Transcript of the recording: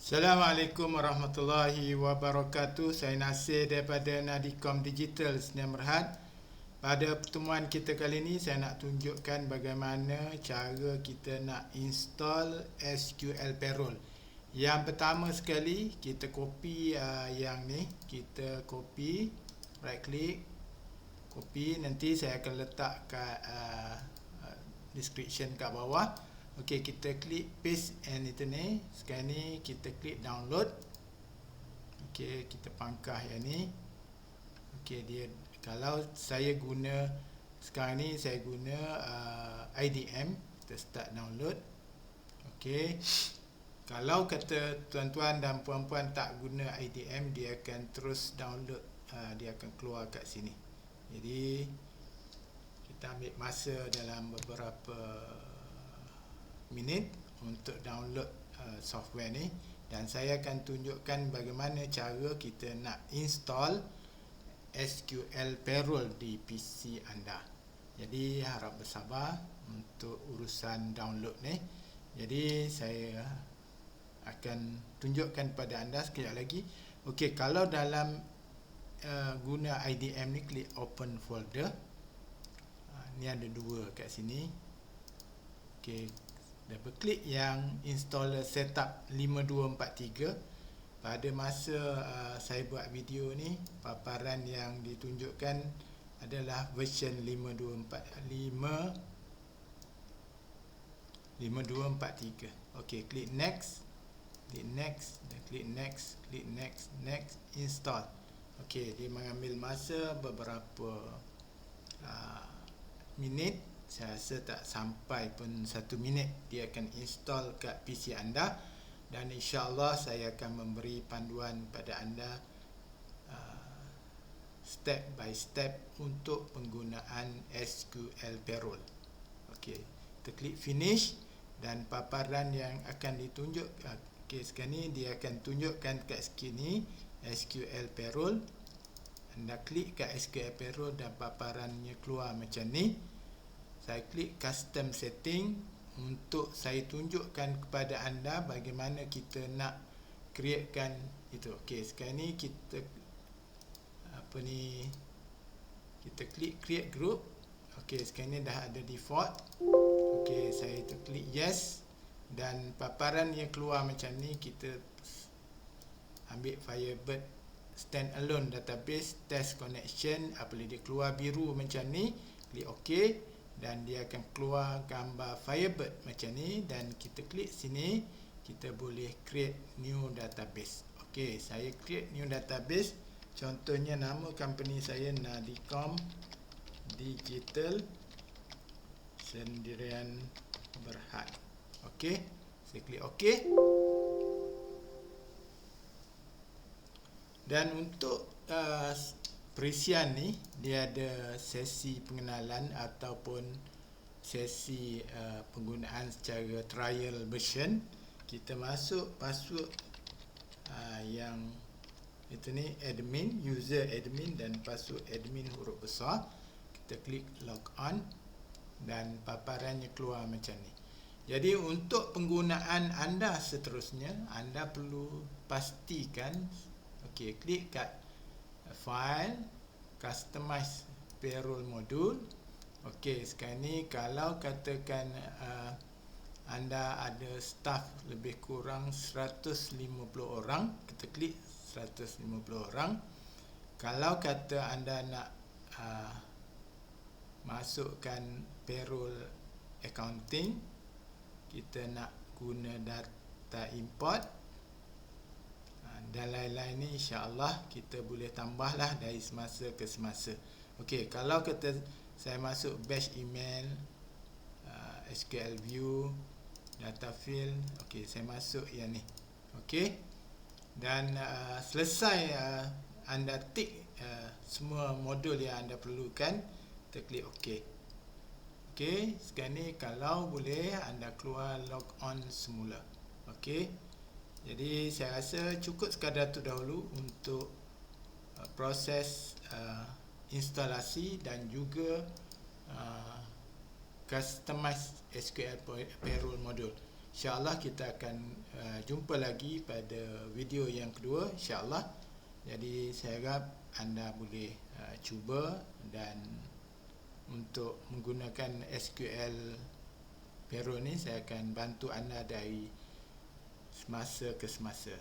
Assalamualaikum warahmatullahi wabarakatuh. Saya Nasir daripada Nadicom Digital Sdn Bhd. Pada pertemuan kita kali ini saya nak tunjukkan bagaimana cara kita nak install SQL Payroll. Yang pertama sekali kita copy yang ni, kita copy, right click, copy, nanti saya akan letak kat description kat bawah. Okey, kita klik paste and itu ni. Sekarang ni kita klik download. Okey, kita pangkah yang ni. Okey, dia kalau saya guna sekarang ni saya guna IDM. Kita start download. Okey. Kalau kata tuan-tuan dan puan-puan tak guna IDM, dia akan terus download, dia akan keluar kat sini. Jadi kita ambil masa dalam beberapa minit untuk download software ni, dan saya akan tunjukkan bagaimana cara kita nak install SQL Payroll di PC anda. Jadi harap bersabar untuk urusan download ni. Jadi saya akan tunjukkan pada anda sekejap lagi. Okey, kalau dalam guna IDM ni, klik open folder. Ni ada dua kat sini. Okey, double klik yang installer setup 5243. Pada masa saya buat video ni, paparan yang ditunjukkan adalah version 5243. Okey, klik next, klik next, dan klik next, klik next, next, install. Okey, dia mengambil masa beberapa minit. Saya rasa tak sampai pun 1 minit dia akan install kat PC anda, dan insya-Allah saya akan memberi panduan pada anda step by step untuk penggunaan SQL Payroll. Okey, kita klik finish dan paparan yang akan ditunjuk. Okey, sekarang ni dia akan tunjukkan kat sini SQL Payroll. Anda klik kat SQL Payroll dan paparannya keluar macam ni. Saya klik custom setting untuk saya tunjukkan kepada anda bagaimana kita nak createkan itu. Okey, sekarang ni kita kita klik create group. Okey, sekarang ni dah ada default. Okey, saya klik yes, dan paparan yang keluar macam ni. Kita ambil Firebird standalone database test connection. Apabila dia keluar biru macam ni, klik OK, dan dia akan keluar gambar Firebird macam ni, dan kita klik sini, kita boleh create new database. Okey, saya create new database. Contohnya nama company saya Nadicom Digital Sdn Bhd. Okey, saya klik OK. Dan untuk perisian ni, dia ada sesi pengenalan ataupun sesi penggunaan secara trial version. Kita masuk password yang itu ni, admin, user admin, dan password admin huruf besar. Kita klik log on dan paparannya keluar macam ni. Jadi untuk penggunaan anda seterusnya, anda perlu pastikan, okey, klik kat file, customize payroll module. Okey, sekarang ni kalau katakan anda ada staff lebih kurang 150 orang, kita klik 150 orang. Kalau kata anda nak masukkan payroll accounting, kita nak guna data import dan lain-lain ni, insya-Allah kita boleh tambahlah dari semasa ke semasa. Okey, kalau kata saya masuk batch email, SQL view, data field, okey, saya masuk yang ni. Okey, dan selesai anda tick semua modul yang anda perlukan, kita klik OK. Okey, sekarang ni kalau boleh anda keluar log on semula. Okey, jadi saya rasa cukup sekadar tu dahulu untuk proses instalasi dan juga customize SQL Payroll module. InsyaAllah kita akan jumpa lagi pada video yang kedua, insyaAllah. Jadi saya harap anda boleh cuba, dan untuk menggunakan SQL Pero ni saya akan bantu anda dari semasa ke semasa.